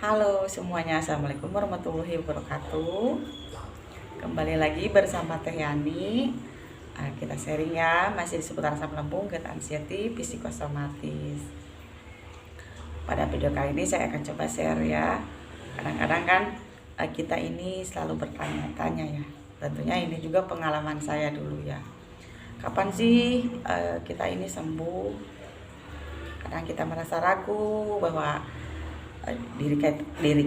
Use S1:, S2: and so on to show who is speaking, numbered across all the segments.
S1: Halo semuanya, assalamualaikum warahmatullahi wabarakatuh. Kembali lagi bersama Teh Yani. Kita sharing ya, masih di seputar asam lambung, GERD, anxiety, psikosomatis. Pada video kali ini saya akan coba share ya. Kadang-kadang kan kita ini selalu bertanya-tanya ya. Tentunya ini juga pengalaman saya dulu ya. Kapan sih kita ini sembuh? Kadang kita merasa ragu bahwa diri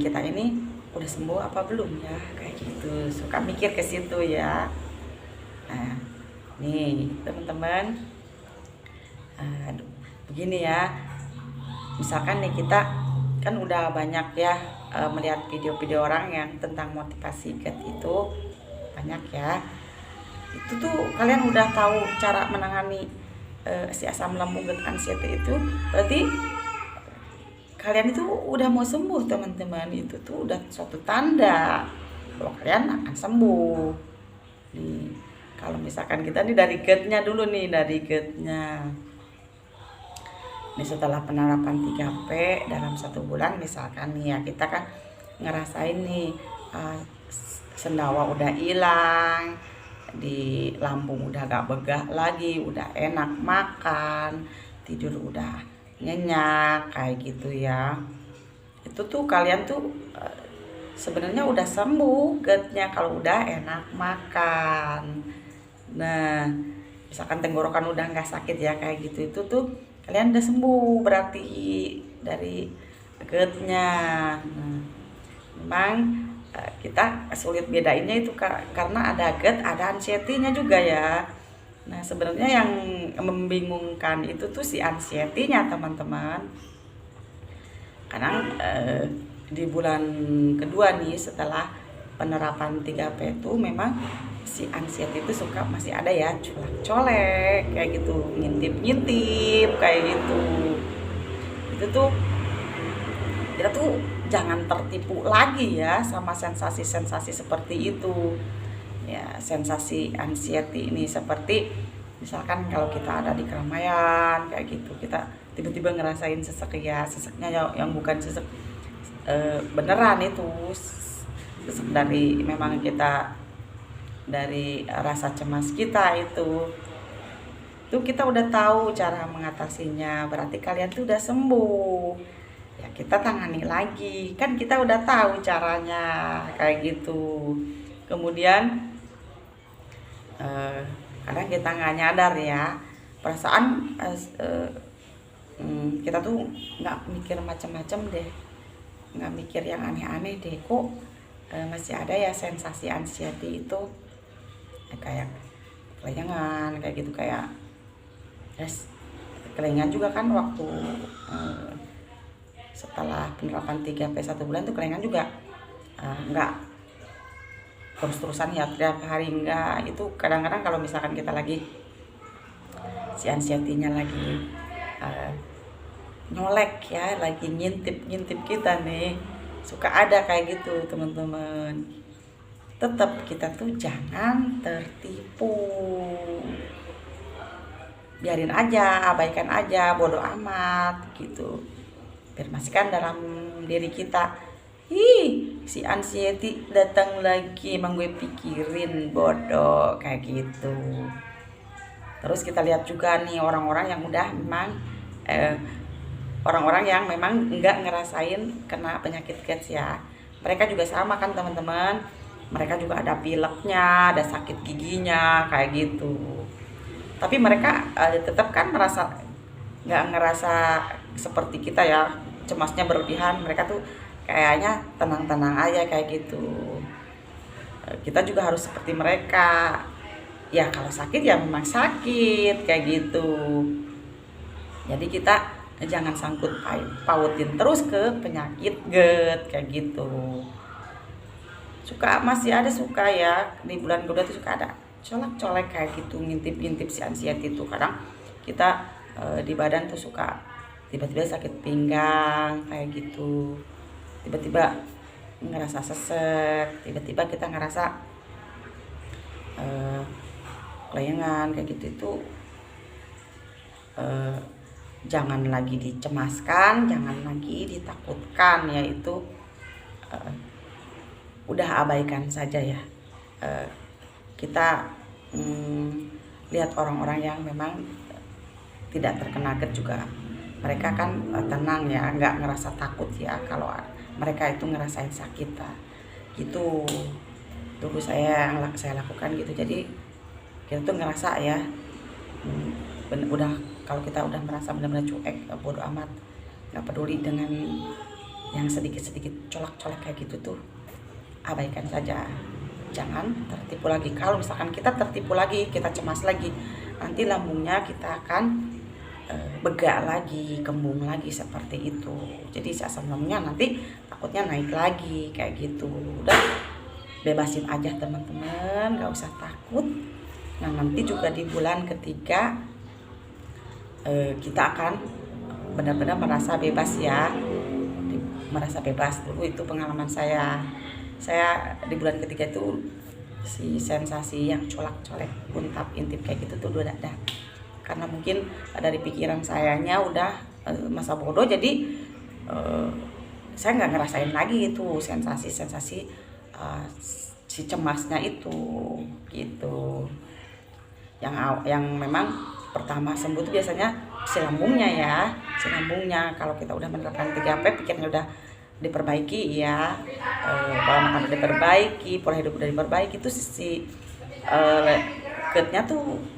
S1: kita ini udah sembuh apa belum ya, kayak gitu, suka mikir ke situ ya. Nah, nih teman-teman, begini ya, misalkan nih kita kan udah banyak ya melihat video-video orang yang tentang motivasi GERD itu banyak ya. Itu tuh kalian udah tahu cara menangani si asam lambung GERD anxiety itu, berarti kalian itu udah mau sembuh teman-teman. Itu tuh udah suatu tanda kalau kalian akan sembuh nih. Kalau misalkan kita nih dari GERD-nya dulu nih, dari GERD-nya nih, setelah penerapan 3P dalam 1 bulan misalkan nih ya, kita kan ngerasain nih sendawa udah hilang, di lambung udah gak begah lagi, udah enak makan, tidur udah nyenyak kayak gitu ya. Itu tuh kalian tuh sebenarnya udah sembuh GERD-nya kalau udah enak makan. Nah, misalkan tenggorokan udah nggak sakit ya kayak gitu, itu tuh kalian udah sembuh berarti dari GERD-nya. Nah, memang kita sulit bedainnya itu karena ada GERD, ada anxiety-nya juga ya. Nah, sebenarnya yang membingungkan itu tuh si anxiety-nya teman-teman. Karena di bulan kedua nih setelah penerapan 3P itu memang si anxiety itu suka masih ada ya, colek-colek kayak gitu, ngintip-ngintip kayak gitu. Itu tuh kita tuh jangan tertipu lagi ya sama sensasi-sensasi seperti itu. Ya, sensasi anxiety ini seperti misalkan kalau kita ada di keramaian kayak gitu, kita tiba-tiba ngerasain sesek ya, seseknya yang bukan sesek beneran, itu sesek dari memang kita dari rasa cemas kita. Itu kita udah tahu cara mengatasinya, berarti kalian tuh udah sembuh ya. Kita tangani lagi, kan kita udah tahu caranya kayak gitu. Kemudian kadang kita nggak nyadar ya, perasaan kita tuh nggak mikir macam-macam deh, nggak mikir yang aneh-aneh deh, kok masih ada ya sensasi anxiety itu, kayak kelengangan kayak gitu, kayak kelengan juga kan waktu setelah penerapan 3P 1 bulan tuh kelengan juga nggak terus-terusan ya tiap hari, enggak. Itu kadang-kadang kalau misalkan kita lagi si anxiety-nya lagi nyolek ya, lagi ngintip-ngintip kita nih, suka ada kayak gitu teman-teman. Tetap kita tuh jangan tertipu, biarin aja, abaikan aja, bodoh amat gitu. Permaskan dalam diri kita, si anxiety datang lagi, emang gue pikirin, bodoh kayak gitu. Terus kita lihat juga nih orang-orang yang udah memang orang-orang yang memang nggak ngerasain kena penyakit GERD ya, mereka juga sama kan teman-teman, mereka juga ada pileknya, ada sakit giginya kayak gitu, tapi mereka tetap kan nggak ngerasa seperti kita ya, cemasnya berlebihan. Mereka tuh kayaknya tenang-tenang aja kayak gitu. Kita juga harus seperti mereka ya, kalau sakit ya memang sakit kayak gitu. Jadi kita jangan sangkut pautin terus ke penyakit GERD kayak gitu. Masih ada suka ya, di bulan kedua tuh suka ada colek-colek kayak gitu, ngintip-ngintip si anxiety itu. Kadang kita di badan tuh suka tiba-tiba sakit pinggang kayak gitu, tiba-tiba ngerasa sesek, tiba-tiba kita ngerasa kelengan kayak gitu. Itu jangan lagi dicemaskan, jangan lagi ditakutkan, yaitu udah abaikan saja ya. Kita lihat orang-orang yang memang tidak terkena GERD juga, mereka kan tenang ya, nggak ngerasa takut ya kalau mereka itu ngerasain sakit gitu. Dulu saya lakukan gitu, jadi kita tuh ngerasa ya, udah kalau kita udah merasa benar-benar cuek, bodo amat, nggak peduli dengan yang sedikit-sedikit colak-colak kayak gitu tuh, abaikan saja, jangan tertipu lagi. Kalau misalkan kita tertipu lagi, kita cemas lagi, nanti lambungnya kita akan begak lagi, kembung lagi seperti itu. Jadi si asam lambungnya nanti takutnya naik lagi kayak gitu. Udah bebasin aja teman-teman, gak usah takut. Nah nanti juga di bulan ketiga kita akan benar-benar merasa bebas ya, merasa bebas. Dulu itu pengalaman saya di bulan ketiga itu si sensasi yang colak-colek, untap intip kayak gitu tuh udah ada. Karena mungkin dari pikiran sayanya udah masa bodoh, jadi saya nggak ngerasain lagi itu sensasi si cemasnya itu gitu. Yang memang pertama sembuh tuh biasanya si lambungnya. Kalau kita udah menerapkan 3P, pikirannya udah diperbaiki ya, pola makan udah diperbaiki, pola hidup udah diperbaiki, itu si GERD-nya tuh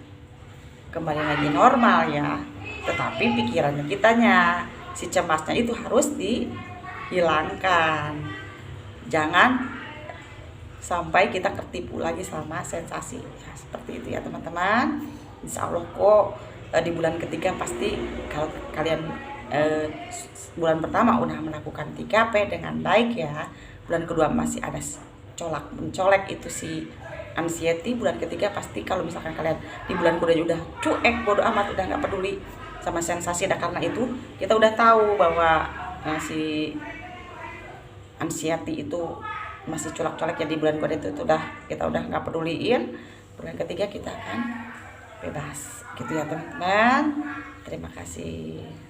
S1: kembali lagi normal ya. Tetapi pikirannya kitanya, si cemasnya itu harus dihilangkan. Jangan sampai kita tertipu lagi sama sensasi ya, seperti itu ya teman-teman. Insya Allah kok di bulan ketiga pasti kalau kalian bulan pertama udah melakukan 3P dengan baik ya, bulan kedua masih ada mencolek itu si anxiety, bulan ketiga pasti kalau misalkan kalian di bulan kedua udah cuek, bodo amat, udah nggak peduli sama sensasi. Dan karena itu kita udah tahu bahwa si anxiety itu masih colak-colak ya di bulan kedua itu kita udah nggak peduliin, bulan ketiga kita akan bebas gitu ya teman-teman. Terima kasih.